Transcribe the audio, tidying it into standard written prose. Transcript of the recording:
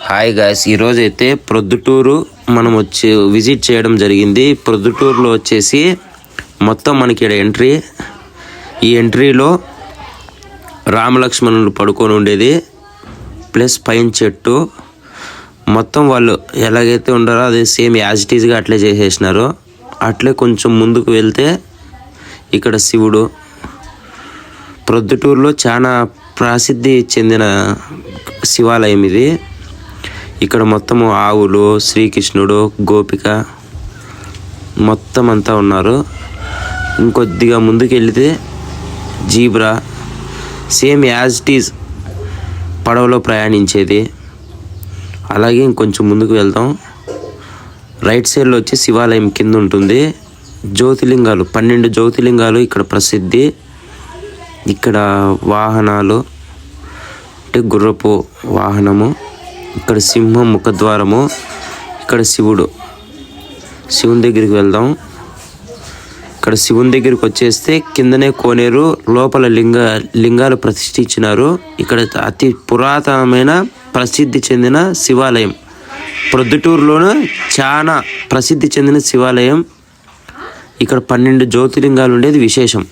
Hi guys, ఈరోజు అయితే ప్రొద్దుటూరు మనం విజిట్ చేయడం జరిగింది. ప్రొద్దుటూరులో వచ్చేసి మొత్తం మనకి ఇక్కడ ఎంట్రీ, ఈ ఎంట్రీలో రామలక్ష్మణులు పడుకొని ఉండేది ప్లస్ పైన చెట్టు మొత్తం వాళ్ళు ఎలాగైతే ఉండారో అదే సేమ్ యాజ్ ఇట్ ఈజ్గా అట్లే చేసేసినారు. అట్లే కొంచెం ముందుకు వెళ్తే ఇక్కడ శివుడు. ప్రొద్దుటూరులో చాలా ప్రసిద్ధి చెందిన శివాలయం ఇది. ఇక్కడ మొత్తము ఆవులు, శ్రీకృష్ణుడు, గోపిక మొత్తం అంతా ఉన్నారు. ఇంకొద్దిగా ముందుకు వెళితే zebra, same as it is పడవలో ప్రయాణించేది. అలాగే ఇంకొంచెం ముందుకు వెళ్తాం. రైట్ సైడ్లో వచ్చి శివాలయం కింద ఉంటుంది. జ్యోతిలింగాలు 12 జ్యోతిలింగాలు ఇక్కడ ప్రసిద్ధి. ఇక్కడ వాహనాలు అంటే గుర్రపు వాహనము, ఇక్కడ సింహం ముఖద్వారము, ఇక్కడ శివుని దగ్గరికి వెళ్దాం. ఇక్కడ శివుని దగ్గరికి వచ్చేస్తే కిందనే కోనేరు, లోపల లింగాలు ప్రతిష్ఠించినారు. ఇక్కడ అతి పురాతనమైన ప్రసిద్ధి చెందిన శివాలయం, ప్రొద్దుటూరులోనే చాలా ప్రసిద్ధి చెందిన శివాలయం. ఇక్కడ 12 జ్యోతిలింగాలు ఉండేది విశేషం.